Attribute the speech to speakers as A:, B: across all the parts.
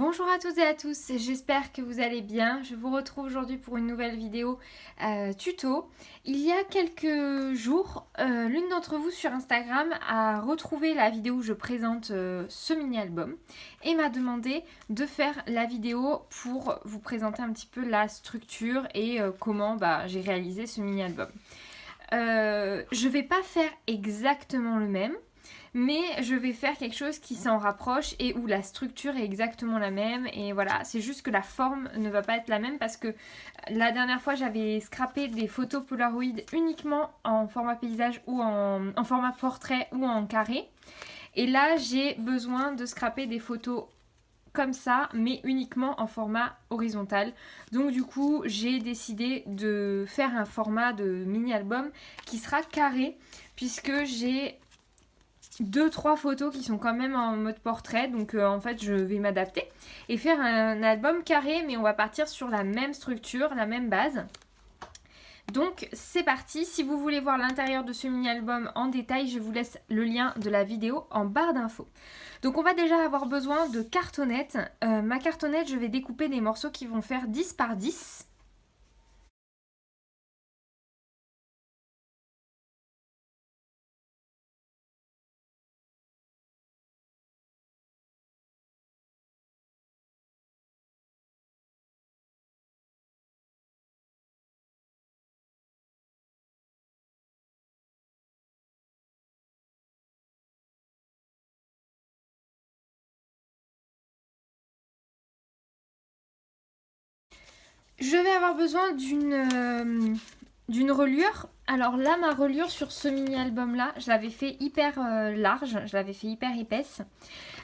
A: Bonjour à toutes et à tous, j'espère que vous allez bien. Je vous retrouve aujourd'hui pour une nouvelle vidéo tuto. Il y a quelques jours, l'une d'entre vous sur Instagram a retrouvé la vidéo où je présente ce mini-album et m'a demandé de faire la vidéo pour vous présenter un petit peu la structure et comment j'ai réalisé ce mini-album. Je vais pas faire exactement le même. Mais je vais faire quelque chose qui s'en rapproche et où la structure est exactement la même. Et voilà, c'est juste que la forme ne va pas être la même parce que la dernière fois, j'avais scrappé des photos Polaroid uniquement en format paysage ou en format portrait ou en carré. Et là, j'ai besoin de scraper des photos comme ça, mais uniquement en format horizontal. Donc du coup, j'ai décidé de faire un format de mini-album qui sera carré puisque j'ai 2-3 photos qui sont quand même en mode portrait, donc en fait je vais m'adapter et faire un album carré, mais on va partir sur la même structure, la même base. Donc c'est parti, si vous voulez voir l'intérieur de ce mini-album en détail, je vous laisse le lien de la vidéo en barre d'infos. Donc on va déjà avoir besoin de cartonnettes. Ma cartonnette, je vais découper des morceaux qui vont faire 10 par 10. Je vais avoir besoin d'une reliure. Alors là, ma reliure sur ce mini-album là, je l'avais fait hyper large, je l'avais fait hyper épaisse.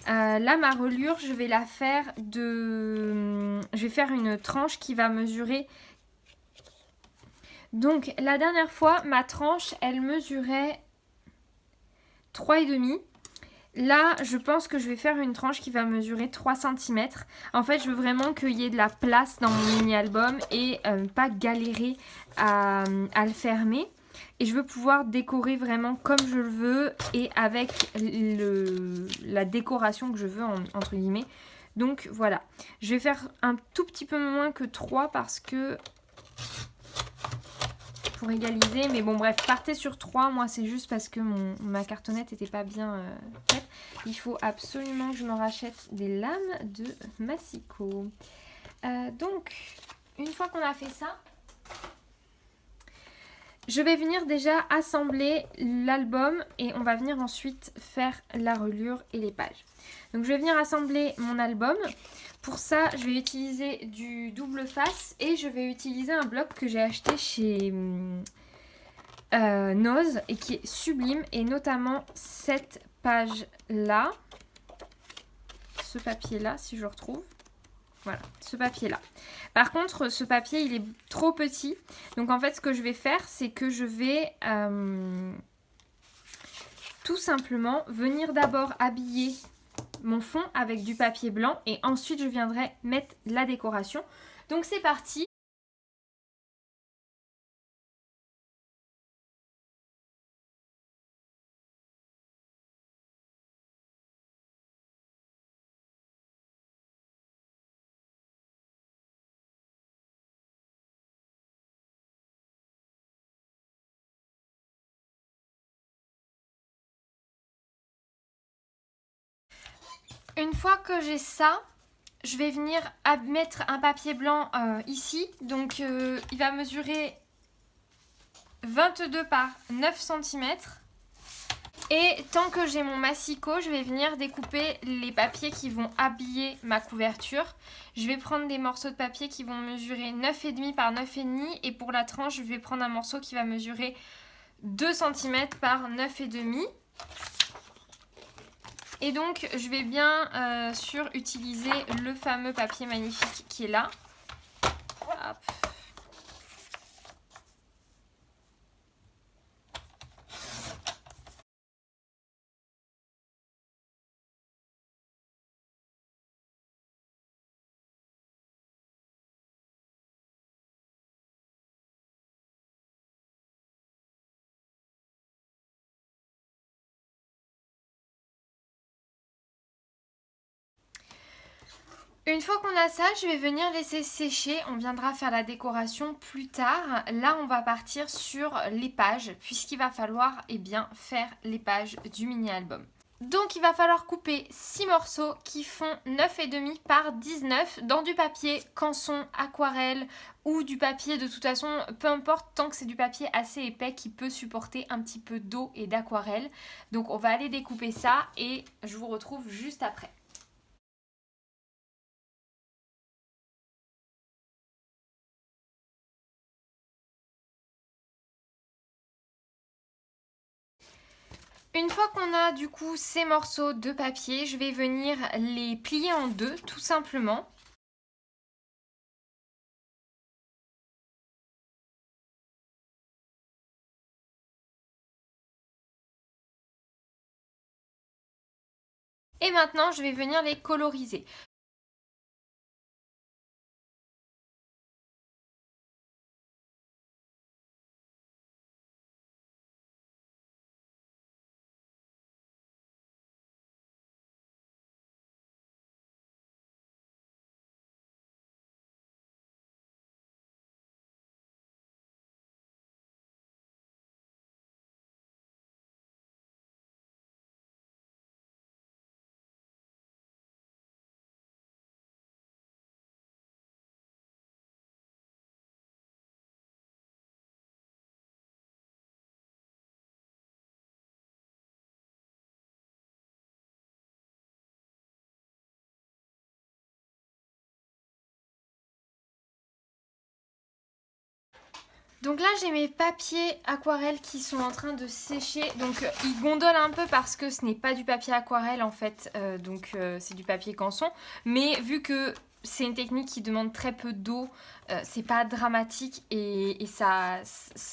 A: Là, ma reliure, je vais la faire je vais faire une tranche qui va mesurer. Donc la dernière fois, ma tranche, elle mesurait 3,5. Là, je pense que je vais faire une tranche qui va mesurer 3 cm. En fait, je veux vraiment qu'il y ait de la place dans mon mini-album et pas galérer à le fermer. Et je veux pouvoir décorer vraiment comme je le veux et avec la décoration que je veux, entre guillemets. Donc voilà, je vais faire un tout petit peu moins que 3 parce que pour égaliser, mais bon bref, partez sur 3. Moi c'est juste parce que ma cartonnette n'était pas bien faite. Il faut absolument que je me rachète des lames de massicot. Donc une fois qu'on a fait ça, je vais venir déjà assembler l'album et on va venir ensuite faire la reliure et les pages. Donc je vais venir assembler mon album. Pour ça, je vais utiliser du double face et je vais utiliser un bloc que j'ai acheté chez Noz et qui est sublime, et notamment cette page-là, ce papier-là, si je le retrouve. Voilà, ce papier-là. Par contre, ce papier, il est trop petit. Donc en fait, ce que je vais faire, c'est que je vais tout simplement venir d'abord habiller mon fond avec du papier blanc et ensuite je viendrai mettre la décoration. Donc c'est parti. Une fois que j'ai ça, je vais venir mettre un papier blanc ici. Donc il va mesurer 22 par 9 cm. Et tant que j'ai mon massicot, je vais venir découper les papiers qui vont habiller ma couverture. Je vais prendre des morceaux de papier qui vont mesurer 9,5 par 9,5. Et pour la tranche, je vais prendre un morceau qui va mesurer 2 cm par 9,5. Et donc, je vais bien sûr utiliser le fameux papier magnifique qui est là. Hop. Une fois qu'on a ça, je vais venir laisser sécher. On viendra faire la décoration plus tard. Là, on va partir sur les pages, puisqu'il va falloir faire les pages du mini-album. Donc il va falloir couper 6 morceaux qui font 9,5 par 19 dans du papier canson, aquarelle ou du papier de toute façon, peu importe, tant que c'est du papier assez épais qui peut supporter un petit peu d'eau et d'aquarelle. Donc on va aller découper ça et je vous retrouve juste après. Une fois qu'on a du coup ces morceaux de papier, je vais venir les plier en deux tout simplement. Et maintenant, je vais venir les coloriser. Donc là, j'ai mes papiers aquarelles qui sont en train de sécher. Donc ils gondolent un peu parce que ce n'est pas du papier aquarelle en fait. C'est du papier canson. Mais vu que c'est une technique qui demande très peu d'eau, c'est pas dramatique et ça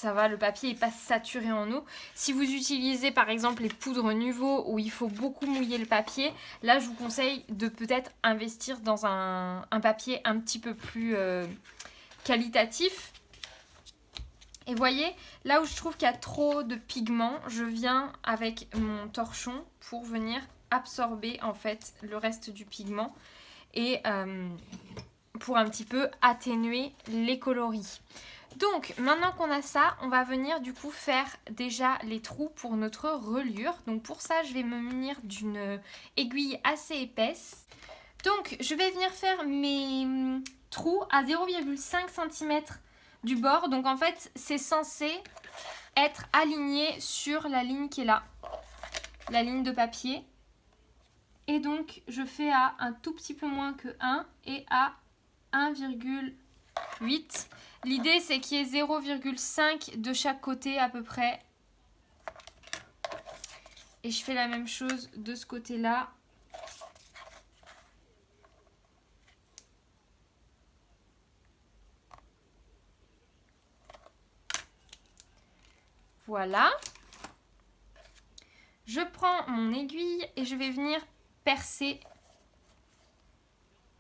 A: va, le papier n'est pas saturé en eau. Si vous utilisez par exemple les poudres Nuvo où il faut beaucoup mouiller le papier, là je vous conseille de peut-être investir dans un papier un petit peu plus qualitatif. Et voyez, là où je trouve qu'il y a trop de pigments, je viens avec mon torchon pour venir absorber en fait le reste du pigment et pour un petit peu atténuer les coloris. Donc maintenant qu'on a ça, on va venir du coup faire déjà les trous pour notre reliure. Donc pour ça, je vais me munir d'une aiguille assez épaisse. Donc je vais venir faire mes trous à 0,5 cm du bord. Donc en fait, c'est censé être aligné sur la ligne qui est là, la ligne de papier. Et donc, je fais à un tout petit peu moins que 1 et à 1,8. L'idée, c'est qu'il y ait 0,5 de chaque côté à peu près. Et je fais la même chose de ce côté-là. Voilà. Je prends mon aiguille et je vais venir percer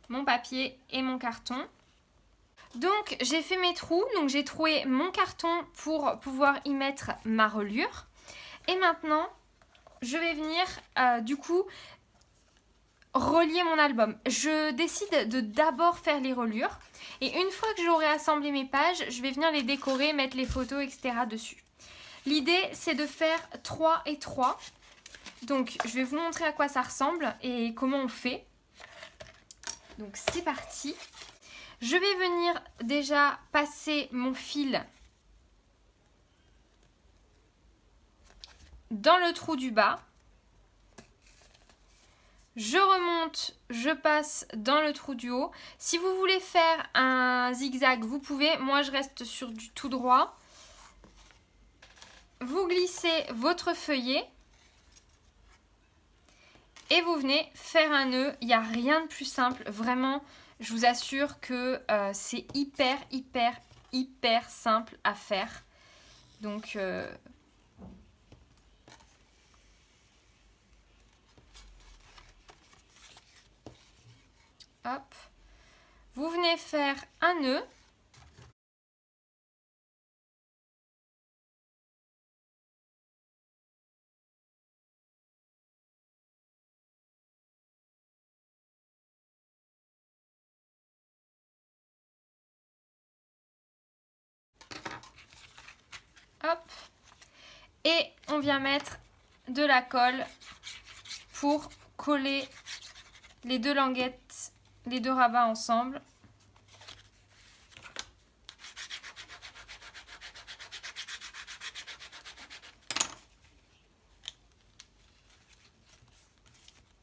A: mon papier et mon carton. Donc j'ai fait mes trous, donc j'ai troué mon carton pour pouvoir y mettre ma reliure. Et maintenant, je vais venir du coup relier mon album. Je décide de d'abord faire les reliures. Et une fois que j'aurai assemblé mes pages, je vais venir les décorer, mettre les photos, etc. dessus. L'idée, c'est de faire 3 et 3. Donc, je vais vous montrer à quoi ça ressemble et comment on fait. Donc, c'est parti. Je vais venir déjà passer mon fil dans le trou du bas. Je remonte, je passe dans le trou du haut. Si vous voulez faire un zigzag, vous pouvez. Moi, je reste sur du tout droit. Vous glissez votre feuillet. Et vous venez faire un nœud. Il n'y a rien de plus simple. Vraiment, je vous assure que c'est hyper simple à faire. Donc... hop. Vous venez faire un nœud. Hop. Et on vient mettre de la colle pour coller les deux languettes, les deux rabats ensemble.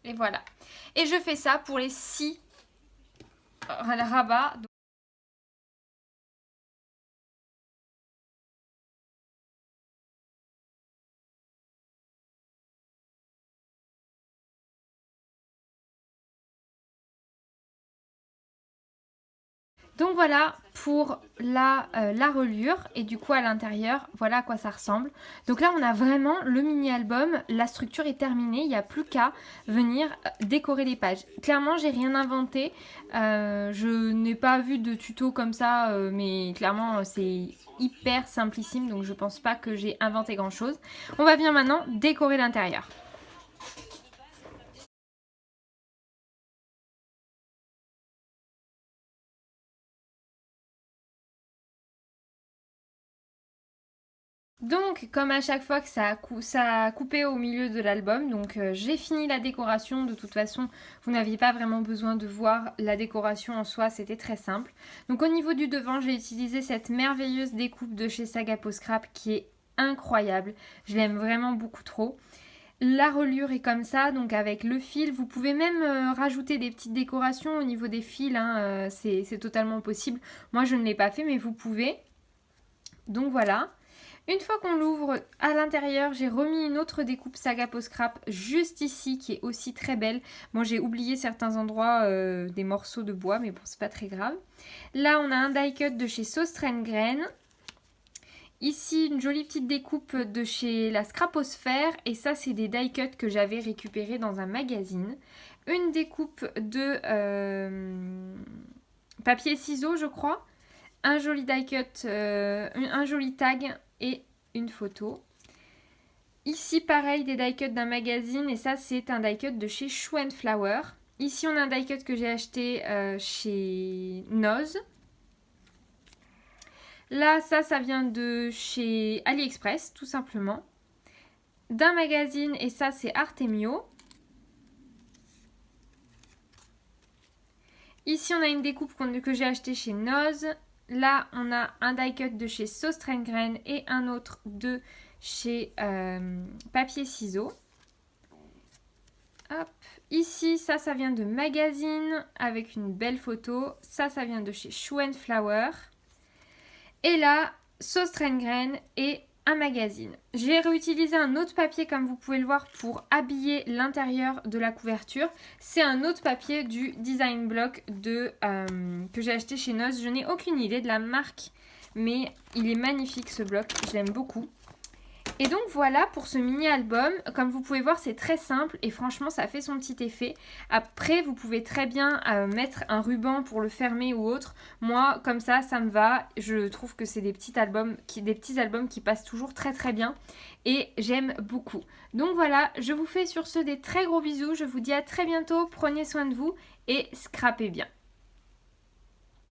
A: Et voilà. Et je fais ça pour les 6 rabats. Donc voilà pour la reliure et du coup à l'intérieur, voilà à quoi ça ressemble. Donc là on a vraiment le mini-album, la structure est terminée, il n'y a plus qu'à venir décorer les pages. Clairement j'ai rien inventé, je n'ai pas vu de tuto comme ça, mais clairement c'est hyper simplissime donc je pense pas que j'ai inventé grand chose. On va venir maintenant décorer l'intérieur. Donc, comme à chaque fois que ça a coupé au milieu de l'album, donc j'ai fini la décoration. De toute façon, vous n'aviez pas vraiment besoin de voir la décoration en soi, c'était très simple. Donc au niveau du devant, j'ai utilisé cette merveilleuse découpe de chez Saga Post Scrap qui est incroyable. Je l'aime vraiment beaucoup trop. La reliure est comme ça, donc avec le fil. Vous pouvez même rajouter des petites décorations au niveau des fils, hein, c'est totalement possible. Moi, je ne l'ai pas fait, mais vous pouvez. Donc voilà. Une fois qu'on l'ouvre à l'intérieur, j'ai remis une autre découpe Saga Post Scrap juste ici qui est aussi très belle. Bon, j'ai oublié certains endroits des morceaux de bois, mais bon, c'est pas très grave. Là, on a un die cut de chez Sauce-Train-Grain. Ici, une jolie petite découpe de chez la Scraposphère. Et ça, c'est des die cuts que j'avais récupérés dans un magazine. Une découpe de papier ciseaux, je crois. Un joli die cut, un joli tag et une photo. Ici, pareil, des die cuts d'un magazine. Et ça, c'est un die cut de chez Shoe & Flower. Ici, on a un die cut que j'ai acheté chez Noz. Là, ça vient de chez AliExpress, tout simplement. D'un magazine, et ça, c'est Artemio. Ici, on a une découpe que j'ai achetée chez Noz. Là, on a un die cut de chez Sauce-Train-Grain et un autre de chez Papier Ciseaux. Hop. Ici, ça vient de magazine avec une belle photo. Ça vient de chez Shoe & Flower. Et là, Sauce-Train-Grain et un magazine. J'ai réutilisé un autre papier, comme vous pouvez le voir, pour habiller l'intérieur de la couverture. C'est un autre papier du Design Block que j'ai acheté chez Noz. Je n'ai aucune idée de la marque, mais il est magnifique ce bloc. Je l'aime beaucoup. Et donc voilà pour ce mini-album. Comme vous pouvez voir, c'est très simple et franchement, ça fait son petit effet. Après, vous pouvez très bien mettre un ruban pour le fermer ou autre. Moi, comme ça me va. Je trouve que c'est des petits albums qui passent toujours très très bien et j'aime beaucoup. Donc voilà, je vous fais sur ce des très gros bisous. Je vous dis à très bientôt. Prenez soin de vous et scrapez bien.